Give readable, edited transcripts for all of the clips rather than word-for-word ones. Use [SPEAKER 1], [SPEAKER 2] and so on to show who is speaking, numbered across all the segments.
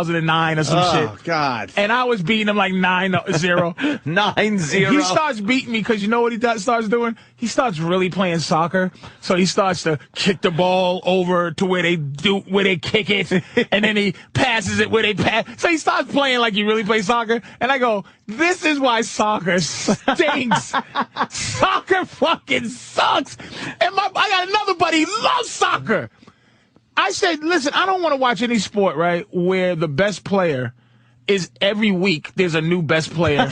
[SPEAKER 1] 2009 or some shit.
[SPEAKER 2] Oh, God.
[SPEAKER 1] And I was beating him like 9-0.
[SPEAKER 3] 9-0.
[SPEAKER 1] He starts beating me because you know what he starts doing? He starts really playing soccer. So he starts to kick the ball over to where they kick it, and then he passes it where they pass. So he starts playing like he really plays soccer. And I go, this is why soccer stinks. Soccer fucking sucks. And I got another buddy who loves soccer. I said, listen, I don't want to watch any sport, right, where the best player is every week there's a new best player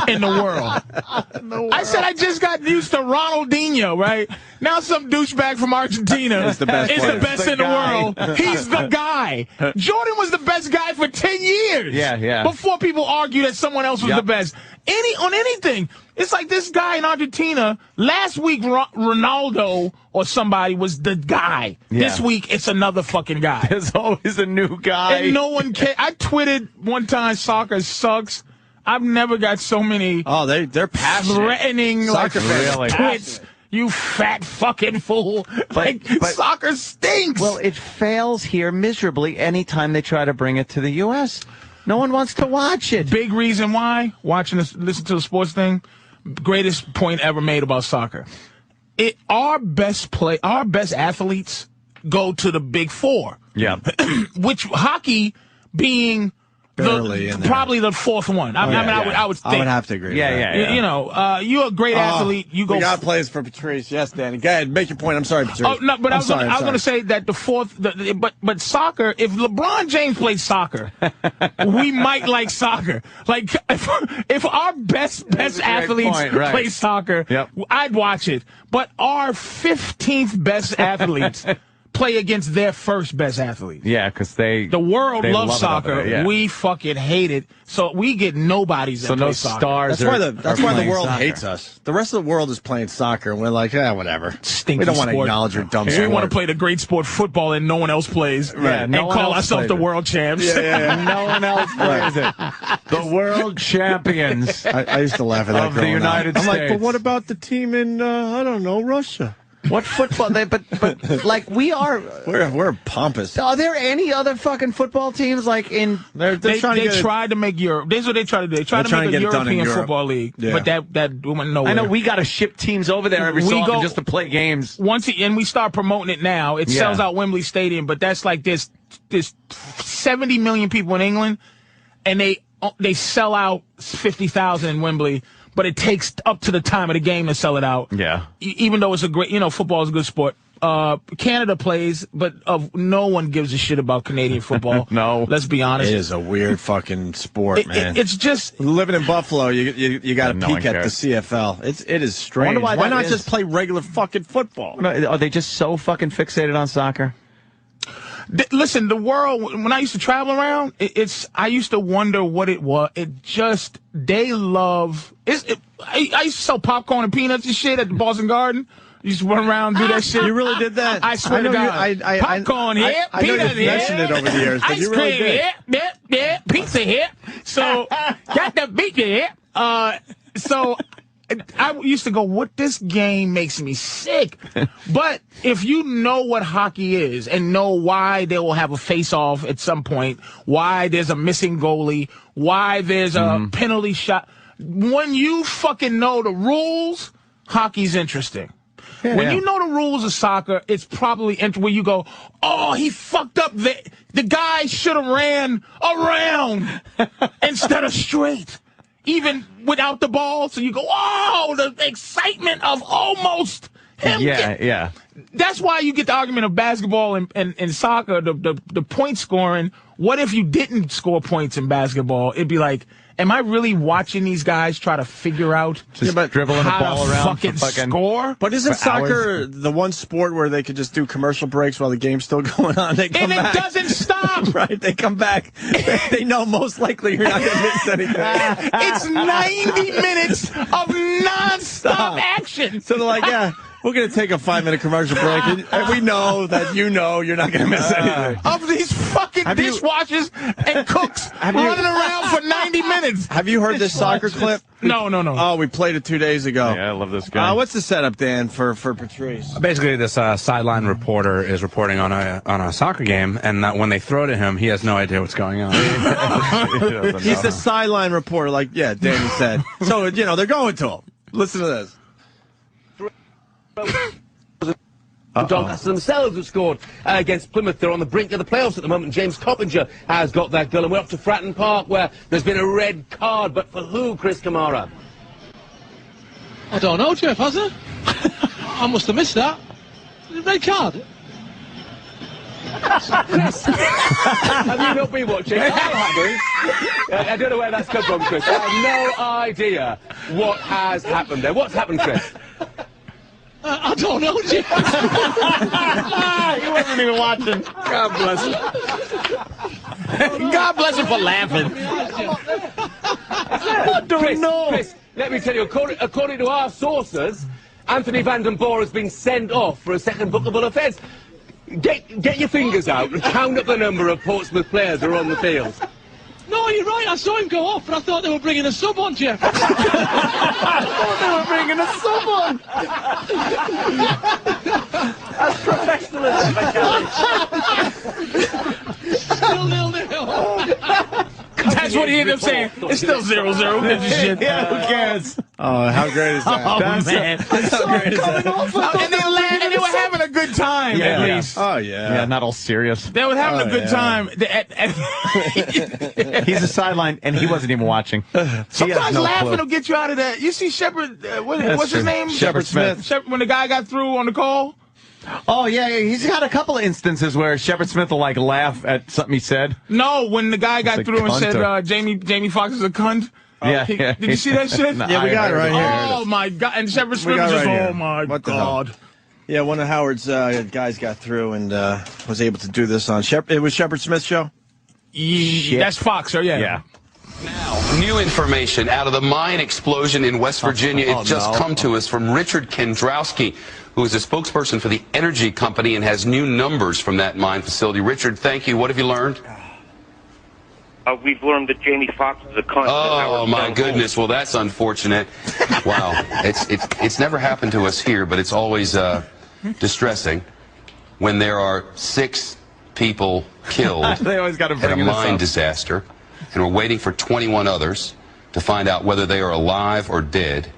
[SPEAKER 1] in the world. I said I just got used to Ronaldinho, right? Now some douchebag from Argentina is the best in the world. He's the guy. Jordan was the best guy for 10 years.
[SPEAKER 3] Yeah.
[SPEAKER 1] Before people argue that someone else was the best. On anything. It's like this guy in Argentina, last week Ronaldo or somebody was the guy. Yeah. This week it's another fucking guy.
[SPEAKER 3] There's always a new guy.
[SPEAKER 1] And no one cares. I tweeted one time, soccer sucks. I've never got so many
[SPEAKER 2] they're passionate.
[SPEAKER 1] Threatening
[SPEAKER 2] soccer
[SPEAKER 1] like twits. You fat fucking fool. But soccer stinks.
[SPEAKER 3] Well, it fails here miserably anytime they try to bring it to the U.S. No one wants to watch it.
[SPEAKER 1] Big reason why, listen to the sports thing, greatest point ever made about soccer. Our best athletes go to the Big Four.
[SPEAKER 3] Yeah.
[SPEAKER 1] Which hockey being probably the fourth one. I would think.
[SPEAKER 2] I would have to agree.
[SPEAKER 3] Yeah.
[SPEAKER 1] You know, you're a great athlete. You go.
[SPEAKER 2] We got plays for Patrice. Yes, Danny. Go ahead, make your point. I'm sorry, Patrice.
[SPEAKER 1] Oh no, but I was going to say that the fourth. But soccer. If LeBron James plays soccer, we might like soccer. Like if our best athletes play soccer, I'd watch it. But our 15th best athletes play against their first best athletes.
[SPEAKER 3] Yeah, because the
[SPEAKER 1] world loves soccer. We fucking hate it. So we get nobodies that play soccer.
[SPEAKER 3] Stars.
[SPEAKER 2] That's why the world hates us. The rest of the world is playing soccer, and we're like, whatever.
[SPEAKER 1] Stinky
[SPEAKER 2] we don't want to
[SPEAKER 1] sport.
[SPEAKER 2] acknowledge your dumb sport.
[SPEAKER 1] We want to play the great sport football and no one else plays.
[SPEAKER 3] Right.
[SPEAKER 1] And call ourselves the world champs.
[SPEAKER 3] Yeah. No one else plays it. The world champions.
[SPEAKER 2] I used to laugh at that
[SPEAKER 3] of the United States.
[SPEAKER 2] I'm like, but what about the team in I don't know, Russia?
[SPEAKER 3] What football? But like we are,
[SPEAKER 2] we're pompous.
[SPEAKER 3] Are there any other fucking football teams like in?
[SPEAKER 1] They tried to make Europe. This is what they tried to do. They tried to make a European football league, but that went nowhere.
[SPEAKER 3] I know we got to ship teams over there every so often just to play games.
[SPEAKER 1] And we start promoting it now. It sells out Wembley Stadium, but that's like there's 70 million people in England, and they sell out 50,000 in Wembley. But it takes up to the time of the game to sell it out.
[SPEAKER 3] Yeah.
[SPEAKER 1] Even though it's a great, football is a good sport. Canada plays, but no one gives a shit about Canadian football.
[SPEAKER 3] No.
[SPEAKER 1] Let's be honest.
[SPEAKER 2] It is a weird fucking sport, man.
[SPEAKER 1] It's just
[SPEAKER 2] living in Buffalo. You got to peek at the CFL. It is strange. Why not just play regular fucking football?
[SPEAKER 3] Are they just so fucking fixated on soccer?
[SPEAKER 1] Listen, the world, when I used to travel around, I used to wonder what it was. They love, I used to sell popcorn and peanuts and shit at the Boston Garden. You used to run around and do that shit.
[SPEAKER 2] You really did that?
[SPEAKER 1] I swear to God. Popcorn here, peanuts here.
[SPEAKER 2] I mentioned it over the years, but you really did.
[SPEAKER 1] Ice cream here, pizza here. So, got the pizza here. So, I used to go, this game makes me sick. But if you know what hockey is and know why they will have a face-off at some point, why there's a missing goalie, why there's a penalty shot, when you fucking know the rules, hockey's interesting. When you know the rules of soccer, it's probably where you go, he fucked up. The guy should have ran around instead of straight. Even without the ball, so you go, the excitement of almost him.
[SPEAKER 3] Yeah.
[SPEAKER 1] That's why you get the argument of basketball and soccer, the point scoring. What if you didn't score points in basketball? It'd be like, am I really watching these guys try to figure out
[SPEAKER 3] dribbling
[SPEAKER 1] how
[SPEAKER 3] a ball around
[SPEAKER 1] fucking score?
[SPEAKER 2] But isn't soccer the one sport where they could just do commercial breaks while the game's still going on? They come back.
[SPEAKER 1] It doesn't stop.
[SPEAKER 2] Right, they come back. They know most likely you're not going to miss anything.
[SPEAKER 1] It's 90 minutes of non-stop action.
[SPEAKER 2] So they're like, We're going to take a 5-minute commercial break. And we know that you're not going to miss anything.
[SPEAKER 1] Of these fucking dishwashers and cooks running around for 90 minutes.
[SPEAKER 2] Have you heard this soccer clip?
[SPEAKER 1] No.
[SPEAKER 2] Oh, we played it 2 days ago.
[SPEAKER 3] Yeah, I love this guy.
[SPEAKER 2] What's the setup, Dan, for Patrice?
[SPEAKER 4] Basically, this sideline reporter is reporting on a soccer game, and when they throw to him, he has no idea what's going on.
[SPEAKER 2] He's the sideline reporter, like Danny said. So they're going to him. Listen to this.
[SPEAKER 5] The Doncaster themselves have scored against Plymouth. They're on the brink of the playoffs at the moment. James Coppinger has got that goal. And we're up to Fratton Park, where there's been a red card. But for who, Chris Kamara?
[SPEAKER 6] I don't know, Jeff, has it? I must have missed that. Red card?
[SPEAKER 5] Chris, have you not been watching? I haven't. I don't know where that's come from, Chris. I have no idea what has happened there. What's happened, Chris?
[SPEAKER 6] I don't know, Jeff.
[SPEAKER 3] He wasn't even watching.
[SPEAKER 1] God bless him. God bless him for laughing.
[SPEAKER 5] I don't know. Chris, let me tell you, according to our sources, Anthony Van Den Boer has been sent off for a second bookable offence. Get your fingers out and count up the number of Portsmouth players who are on the field.
[SPEAKER 6] No, you're right. I saw him go off, but I thought they were bringing a sub on, Jeff.
[SPEAKER 3] I thought they were bringing a sub on. That's professionalism,
[SPEAKER 6] Still 0-0.
[SPEAKER 1] That's what he ended up saying. It's still 0-0.
[SPEAKER 3] Yeah, who cares?
[SPEAKER 2] Oh, how great is that?
[SPEAKER 1] Oh, man.
[SPEAKER 2] How great is that?
[SPEAKER 1] And they were having a good time, at least.
[SPEAKER 2] Oh, yeah.
[SPEAKER 3] Yeah, not all serious.
[SPEAKER 1] They were having a good time.
[SPEAKER 3] He's a sideline, and he wasn't even watching.
[SPEAKER 1] Sometimes laughing will get you out of that. You see Shepard, what's his name?
[SPEAKER 2] Shepard Smith.
[SPEAKER 1] When the guy got through on the call?
[SPEAKER 3] Oh, yeah, he's got a couple of instances where Shepard Smith will, laugh at something he said.
[SPEAKER 1] No, when the guy got through and said Jamie Foxx is a cunt. Did you see that shit?
[SPEAKER 2] Yeah, we got it right here.
[SPEAKER 1] Oh, my God. And Shepard Smith was just, oh, my God.
[SPEAKER 2] Yeah, one of Howard's guys got through and was able to do this on It was Shepard Smith's show?
[SPEAKER 1] That's Fox, sir,
[SPEAKER 7] Now, new information out of the mine explosion in West Virginia. It's just come to us from Richard Kendrowski, who is a spokesperson for the energy company and has new numbers from that mine facility. Richard, thank you. What have you learned?
[SPEAKER 8] We've learned that Jamie Foxx is a cunt.
[SPEAKER 7] Oh, my goodness. Well, that's unfortunate. Wow. It's never happened to us here, but it's always distressing when there are 6 people killed
[SPEAKER 3] They always got to
[SPEAKER 7] at
[SPEAKER 3] bring
[SPEAKER 7] a mine disaster, and we're waiting for 21 others to find out whether they are alive or dead,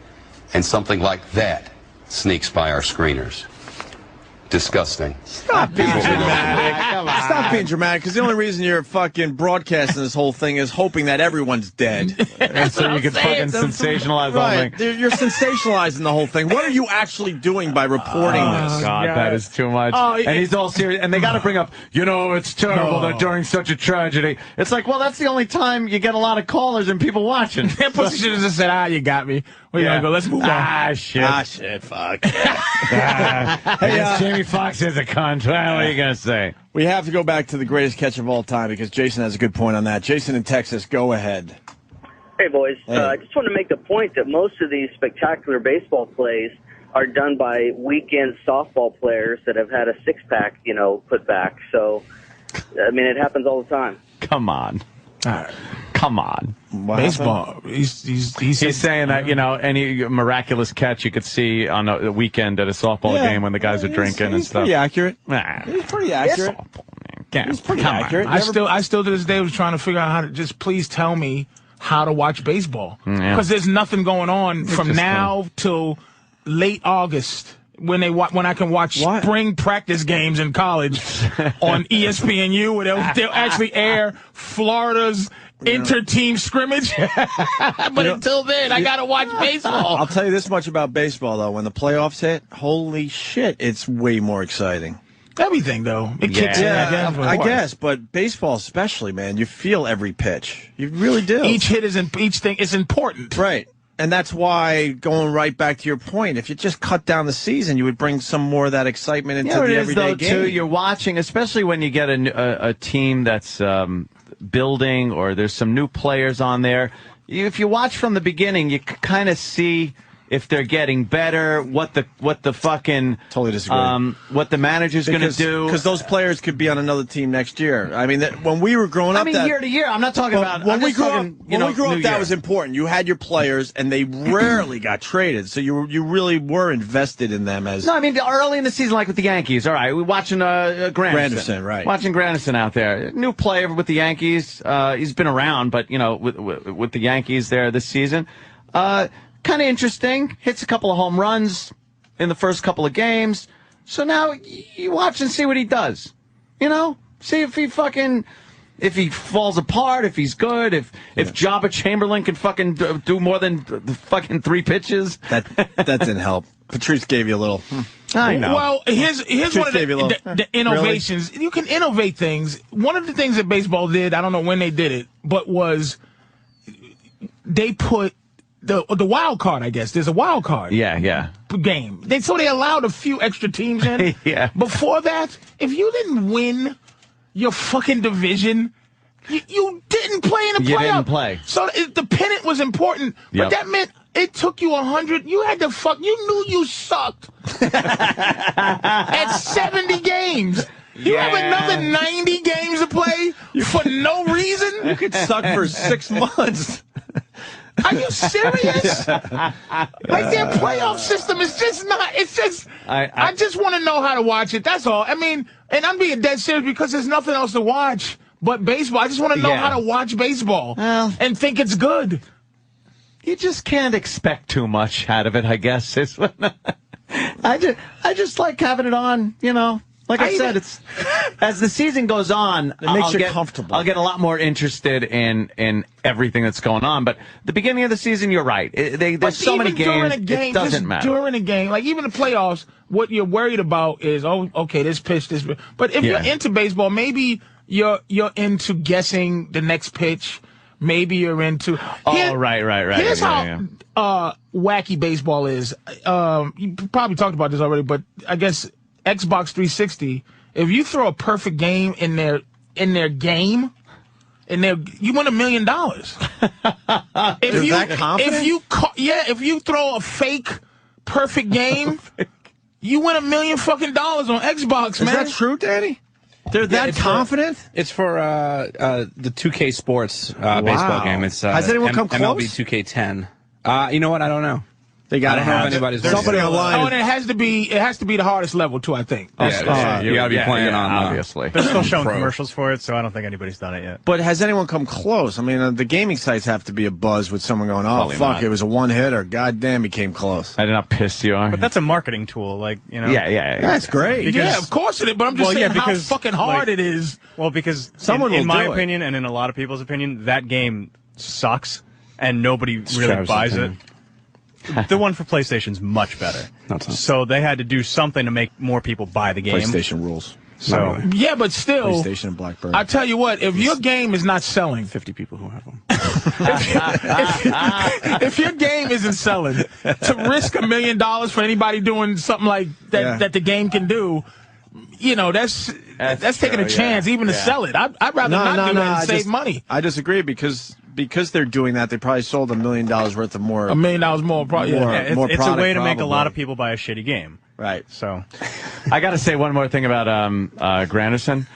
[SPEAKER 7] and something like that sneaks by our screeners. Disgusting.
[SPEAKER 2] Stop being dramatic. Stop being dramatic, because the only reason you're fucking broadcasting this whole thing is hoping that everyone's dead.
[SPEAKER 3] And so you can fucking sensationalize the whole thing.
[SPEAKER 2] You're sensationalizing the whole thing. What are you actually doing by reporting this?
[SPEAKER 3] God, that is too much. And he's all serious. And they got to bring up, it's terrible that during such a tragedy. It's like, well, that's the only time you get a lot of callers and people watching.
[SPEAKER 1] That pussy should have just said, you got me. Where you gonna go? Let's move on.
[SPEAKER 3] Shit, fuck. Jamie Foxx is a cunt. What are you going to say?
[SPEAKER 2] We have to go back to the greatest catch of all time because Jason has a good point on that. Jason in Texas, go ahead.
[SPEAKER 9] Hey, boys. I just want to make the point that most of these spectacular baseball plays are done by weekend softball players that have had a six-pack, put back. So, I mean, it happens all the time.
[SPEAKER 3] Come on.
[SPEAKER 1] All right.
[SPEAKER 3] Come on.
[SPEAKER 1] Baseball. He's
[SPEAKER 3] saying that, any miraculous catch you could see on a weekend at a softball game when the guys are drinking and stuff.
[SPEAKER 2] Pretty accurate. He's pretty accurate. He's pretty accurate.
[SPEAKER 1] I still to this day was trying to figure out how to just please tell me how to watch baseball. Because there's nothing going on from now till late August. When I can watch spring practice games in college on ESPNU, where they'll actually air Florida's inter-team scrimmage. But until then, I gotta watch baseball.
[SPEAKER 2] I'll tell you this much about baseball, though. When the playoffs hit, holy shit, it's way more exciting.
[SPEAKER 1] Everything, though. It kicks in.
[SPEAKER 2] I guess, but baseball especially, man, you feel every pitch. You really do.
[SPEAKER 1] Each hit each thing is important.
[SPEAKER 2] Right. And that's why, going right back to your point, if you just cut down the season, you would bring some more of that excitement into the everyday game.
[SPEAKER 3] Too, you're watching, especially when you get a team that's building or there's some new players on there. If you watch from the beginning, you kind of see if they're getting better, what the fucking
[SPEAKER 2] totally disagree.
[SPEAKER 3] What the manager's going to do,
[SPEAKER 2] because those players could be on another team next year. I mean, when we were growing up,
[SPEAKER 3] year to year. I'm not talking about
[SPEAKER 2] when we grew up. That was important. You had your players, and they rarely got traded, so you really were invested in them as.
[SPEAKER 3] No, I mean early in the season, like with the Yankees. All right, we're watching Granderson,
[SPEAKER 2] right?
[SPEAKER 3] Watching Granderson out there, new player with the Yankees. He's been around, but with the Yankees there this season. Kind of interesting. Hits a couple of home runs in the first couple of games. So now you watch and see what he does. See if he falls apart, if he's good, if Jabba Chamberlain can fucking do more than fucking 3 pitches.
[SPEAKER 2] That didn't help. Patrice gave you a little.
[SPEAKER 3] I know.
[SPEAKER 1] Well, here's one of the innovations. Really? You can innovate things. One of the things that baseball did, I don't know when they did it, but was they put the wild card, I guess. There's a wild card.
[SPEAKER 3] Yeah.
[SPEAKER 1] Game. So they allowed a few extra teams in.
[SPEAKER 3] Yeah.
[SPEAKER 1] Before that, if you didn't win your fucking division, you didn't play in the playoff.
[SPEAKER 3] You didn't play.
[SPEAKER 1] So the pennant was important, but that meant it took you 100. You had to you knew you sucked at 70 games. You have another 90 games to play for no reason?
[SPEAKER 2] You could suck for 6 months.
[SPEAKER 1] Are you serious? Like their playoff system is just not. It's just. I just want to know how to watch it. That's all. I mean, and I'm being dead serious because there's nothing else to watch but baseball. I just want to know how to watch baseball and think it's good.
[SPEAKER 3] You just can't expect too much out of it, I guess. I just like having it on, Like I said, it's as the season goes on,
[SPEAKER 2] it makes you comfortable.
[SPEAKER 3] I'll get a lot more interested in everything that's going on. But the beginning of the season, you're right. There's so many games. It doesn't matter.
[SPEAKER 1] During a game, like even the playoffs, what you're worried about is, okay, this pitch, this. But if you're into baseball, maybe you're into guessing the next pitch. Maybe you're into.
[SPEAKER 3] Right.
[SPEAKER 1] Here's how wacky baseball is. You probably talked about this already, but I guess Xbox 360. If you throw a perfect game in their game, you win $1 million. If you throw a fake perfect game, you win $1 million fucking dollars on Xbox, man.
[SPEAKER 2] Is that true, Danny? They're that confident?
[SPEAKER 4] It's for the 2K Sports baseball game. It's
[SPEAKER 2] has anyone come close?
[SPEAKER 4] MLB 2K10. You know what? I don't know.
[SPEAKER 2] They got to have
[SPEAKER 1] somebody online. Oh, and it has to be the hardest level too, I think.
[SPEAKER 4] You got to be playing on
[SPEAKER 3] obviously.
[SPEAKER 10] They're still showing commercials for it, so I don't think anybody's done it yet.
[SPEAKER 2] But has anyone come close? I mean, the gaming sites have to be a buzz with someone going, "Oh, fuck, it was a one-hitter. God damn, he came close."
[SPEAKER 3] I did not piss you off.
[SPEAKER 10] But that's a marketing tool,
[SPEAKER 3] Yeah.
[SPEAKER 2] That's great.
[SPEAKER 1] Yeah, of course it is. But I'm just saying how fucking hard it is.
[SPEAKER 10] Well, because
[SPEAKER 2] someone
[SPEAKER 10] in my opinion, and in a lot of people's opinion, that game sucks, and nobody really buys it. The one for PlayStation's much better. So they had to do something to make more people buy the game.
[SPEAKER 2] PlayStation rules.
[SPEAKER 10] So
[SPEAKER 1] yeah, but still,
[SPEAKER 2] PlayStation and BlackBerry.
[SPEAKER 1] I tell you what, if your game is not selling,
[SPEAKER 4] 50 people who have them.
[SPEAKER 1] if your game isn't selling, to risk $1 million for anybody doing something like that that the game can do, that's taking a chance even to sell it. I'd rather not do that and save money.
[SPEAKER 2] I disagree because they're doing that, they probably sold $1 million worth of more.
[SPEAKER 1] $1 million more, probably.
[SPEAKER 10] It's a way to make a lot of people buy a shitty game.
[SPEAKER 2] Right.
[SPEAKER 10] So,
[SPEAKER 3] I got to say one more thing about Granderson.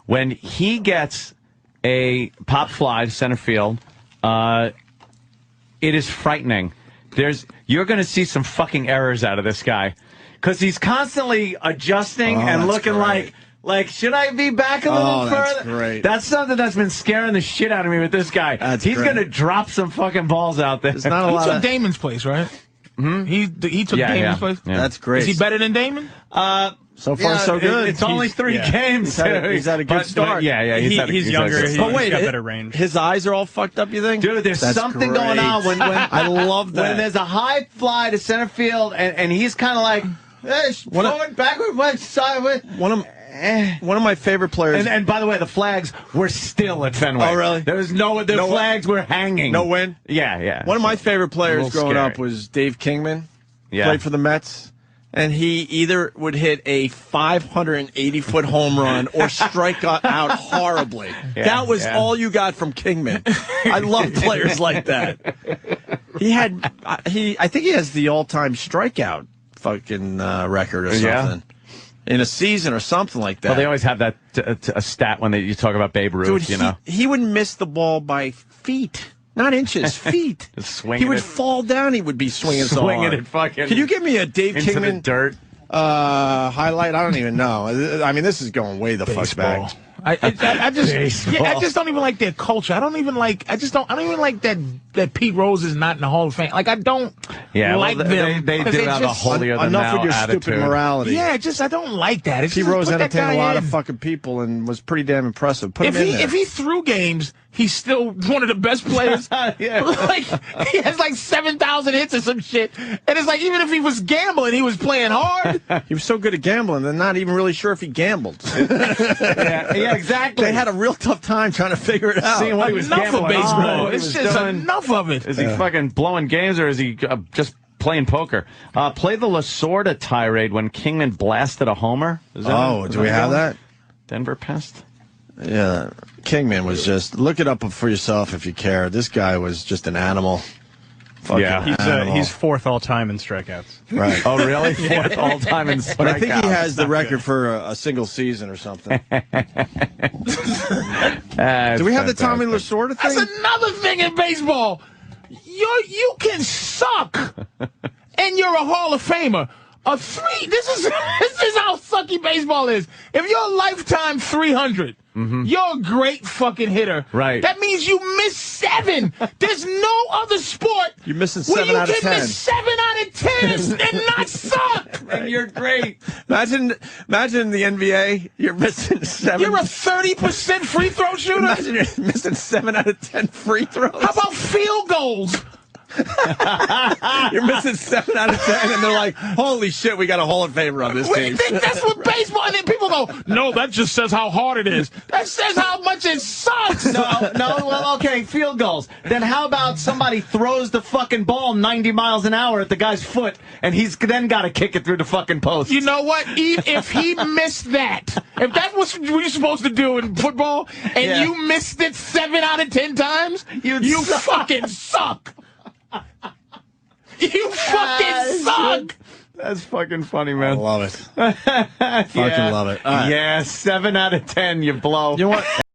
[SPEAKER 3] When he gets a pop fly to center field, it is frightening. You're going to see some fucking errors out of this guy because he's constantly adjusting and looking like, should I be back a little further?
[SPEAKER 2] That's great.
[SPEAKER 3] That's something that's been scaring the shit out of me with this guy. He's going to drop some fucking balls out there.
[SPEAKER 2] There's not a lot
[SPEAKER 1] he took Damon's place, right? Mm-hmm. He took Damon's place?
[SPEAKER 3] Yeah.
[SPEAKER 2] That's great.
[SPEAKER 1] Is he better than Damon?
[SPEAKER 2] So far, so good.
[SPEAKER 3] It's only 3 games.
[SPEAKER 2] He's had a good start.
[SPEAKER 10] He's younger. He's got better range.
[SPEAKER 2] His eyes are all fucked up, you think?
[SPEAKER 3] Dude, there's something going on when I love that. When there's a high fly to center field and he's kind of like forward, backward, sideways.
[SPEAKER 2] One of my favorite players.
[SPEAKER 3] And by the way, the flags were still at Fenway.
[SPEAKER 2] Oh, really?
[SPEAKER 3] There was the flags were hanging.
[SPEAKER 2] No win?
[SPEAKER 3] Yeah.
[SPEAKER 2] One of my favorite players growing up was Dave Kingman.
[SPEAKER 3] Yeah.
[SPEAKER 2] Played for the Mets. And he either would hit a 580-foot home run or strike out horribly. That was all you got from Kingman. I love players like that. I think he has the all-time strikeout fucking record or something. In a season or something like that.
[SPEAKER 3] Well, they always have that a stat when you talk about Babe Ruth,
[SPEAKER 2] Dude, he would miss the ball by feet. Not inches, feet. He would fall down. He would be swinging so hard.
[SPEAKER 3] It fucking.
[SPEAKER 2] Can you give me a Dave
[SPEAKER 3] into
[SPEAKER 2] Kingman
[SPEAKER 3] the dirt
[SPEAKER 2] highlight? I don't even know. I mean, this is going way the fuck back.
[SPEAKER 1] I just don't even like their culture. I don't even like that Pete Rose is not in the Hall of Fame. Like I don't like them.
[SPEAKER 3] They do have a holier than
[SPEAKER 2] enough
[SPEAKER 3] thou
[SPEAKER 2] with your
[SPEAKER 3] attitude.
[SPEAKER 2] Stupid morality.
[SPEAKER 1] Yeah, I don't like that. It's
[SPEAKER 2] Pete Rose
[SPEAKER 1] put that
[SPEAKER 2] entertained
[SPEAKER 1] guy
[SPEAKER 2] a lot
[SPEAKER 1] in.
[SPEAKER 2] of fucking people and was pretty damn impressive. Put him in there.
[SPEAKER 1] If he threw games, he's still one of the best players. Like he has like 7,000 hits or some shit. And it's like even if he was gambling, he was playing hard.
[SPEAKER 2] He was so good at gambling, they're not even really sure if he gambled.
[SPEAKER 3] Yeah, exactly.
[SPEAKER 2] They had a real tough time trying to figure it out.
[SPEAKER 3] Seeing what he was
[SPEAKER 1] Enough
[SPEAKER 3] gambling
[SPEAKER 1] of baseball.
[SPEAKER 3] on.
[SPEAKER 1] It's just enough of it.
[SPEAKER 3] Is he fucking blowing games or is he just playing poker? Play the Lasorda tirade when Kingman blasted a homer.
[SPEAKER 2] Do we have that?
[SPEAKER 3] Denver Pest?
[SPEAKER 2] Yeah. Kingman was just, look it up for yourself if you care. This guy was just an animal.
[SPEAKER 10] He's fourth all-time in strikeouts.
[SPEAKER 2] Right.
[SPEAKER 3] Oh, really? Fourth all-time in strikeouts.
[SPEAKER 2] But I think he has the record for a single season or something. Do we have the Tommy Lasorda thing?
[SPEAKER 1] That's another thing in baseball. You can suck, and you're a Hall of Famer. This is how sucky baseball is. If you're a lifetime 300, you're a great fucking hitter.
[SPEAKER 3] Right.
[SPEAKER 1] That means you miss 7. There's no other sport
[SPEAKER 2] you're missing 7 out of 10.
[SPEAKER 1] Where you can miss 7 out of 10 and not suck.
[SPEAKER 3] And you're great.
[SPEAKER 2] Imagine the NBA. You're missing 7.
[SPEAKER 1] You're a 30% free throw shooter.
[SPEAKER 2] Imagine you're missing 7 out of 10 free throws.
[SPEAKER 1] How about field goals?
[SPEAKER 2] You're missing 7 out of 10, and they're like, "Holy shit, we got a Hall of Famer on this team."
[SPEAKER 1] That's what baseball. And then people go, "No, that just says how hard it is. That says how much it sucks."
[SPEAKER 3] No. Well, okay, field goals. Then how about somebody throws the fucking ball 90 miles an hour at the guy's foot, and he's then got to kick it through the fucking post?
[SPEAKER 1] You know what? If he missed that, if that's what you're supposed to do in football, and you missed it 7 out of 10 times, you fucking suck. You fucking suck!
[SPEAKER 3] That's fucking funny, man.
[SPEAKER 2] I love it. Fucking love it. All right.
[SPEAKER 3] Yeah, 7 out of 10, you blow.
[SPEAKER 2] You know what?